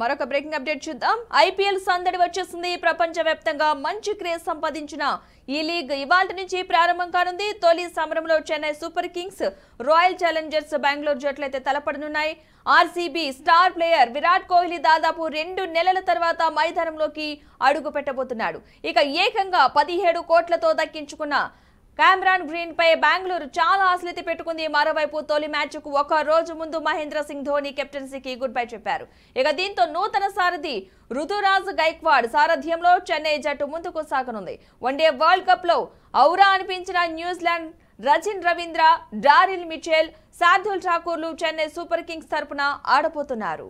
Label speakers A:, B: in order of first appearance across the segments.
A: మరొక breaking update చూద్దాం. IPL సందడి వచ్చేసింది. ప్రపంచవ్యాప్తంగా మంచి క్రేజ్ సంపాదించిన ఈ లీగ్ ఇవాల్టి నుంచి ప్రారంభం కానుంది. తొలి సమరంలో Chennai super kings, royal challengers Bengaluru జట్లయితే తలపడనున్నాయి. RCB star player Virat Kohli దాదాపు 2 నెలల తర్వాత మైదానంలోకి అడుగు పెట్టబోతున్నాడు. ఇక ఏకంగా 17 కోట్లతో దక్కించుకున్న కామరాన్ గ్రీన్ పై బెంగళూరు చాలా ఆశలైతే పెట్టుకుంది. మరోవైపు తొలి మ్యాచ్ కు ఒక రోజు ముందు మహేంద్ర సింగ్ ధోని కెప్టెన్సీకి గుడ్ బై చెప్పారు. ఇక దీంతో నూతన సారథి రుతురాజ్ గైక్వాడ్ సారథ్యంలో చెన్నై జట్టు ముందుకు సాగనుంది. వన్డే వరల్డ్ కప్ లో ఔరా అనిపించిన New Zealand Rachin Ravindra, Daryl Mitchell, Shardul ఠాకూర్లు చెన్నై సూపర్ కింగ్స్ తరపున ఆడబోతున్నారు.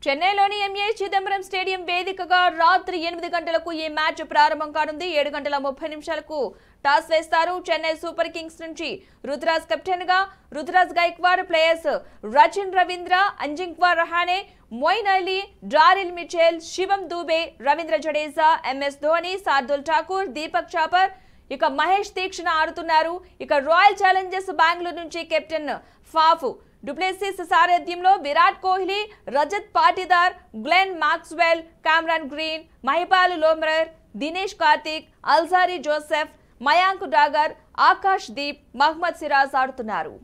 A: చెన్నైలోని ఎంఏ చిదంబరం స్టేడియం వేదికగా రాత్రి 8 గంటలకు ఈ మ్యాచ్ ప్రారంభం కానుంది. 7 గంటల 30 నిమిషాలకు టాస్ వేస్తారు. చెన్నై సూపర్ కింగ్స్ నుంచి రుతురాజ్ కెప్టెన్ గా Ruturaj Gaikwad, players Rachin Ravindra, Ajinkya Rahane, Moeen Ali, Daryl Mitchell, Shivam Dube, Ravindra Jadeja, MS Dhoni, Shardul Thakur, Deepak Chahar, ఇక మహేష్ తీక్షణ ఆడుతున్నారు. ఇక రాయల్ ఛాలెంజర్స్ బెంగళూరు నుంచి కెప్టెన్ ఫాఫ్ డుప్లెసిస్ సారథ్యంలో Virat Kohli, Rajat Patidar, Glenn Maxwell, Cameron Green, Mahipal Lomror, Dinesh Karthik, Alzarri Joseph, Mayank Dagar, Akash Deep, Mohammed Siraj ఆడుతున్నారు.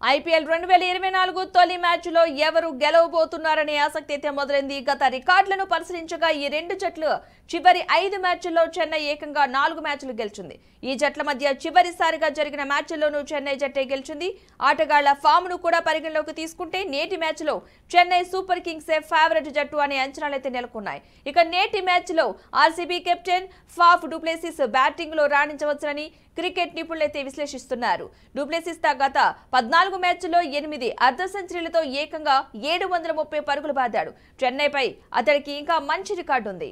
A: ఐపీఎల్ 2024 తొలి మ్యాచ్ లో ఎవరు గెలవబోతున్నారనే ఆసక్తి అయితే మొదలైంది. గత రికార్డులను పరిశీలించగా ఈ రెండు జట్లు చివరి 5 మ్యాచ్ల్లో చెన్నై ఏకంగా 4 మ్యాచ్లు గెలిచింది. ఈ జట్ల మధ్య చివరిసారిగా జరిగిన మ్యాచ్ల్లోనూ చెన్నై జట్టే గెలిచింది. ఆటగాళ్ల ఫామ్ ను కూడా పరిగణలోకి తీసుకుంటే నేటి మ్యాచ్ లో చెన్నై సూపర్ కింగ్స్ ఫేవరెట్ జట్టు అనే అంచనాలైతే నెలకొన్నాయి. ఇక నేటి మ్యాచ్ లో RCB captain Faf du Plessis batting లో రాణించవచ్చునని క్రికెట్ నిపుణులైతే విశ్లేషిస్తున్నారు. డుప్లెసిస్ గత 14 మ్యాచ్ల్లో 8 అర్ధ సెంచరీలతో ఏకంగా 730 పరుగులు బాదాడు. చెన్నైపై అతడికి ఇంకా మంచి రికార్డు ఉంది.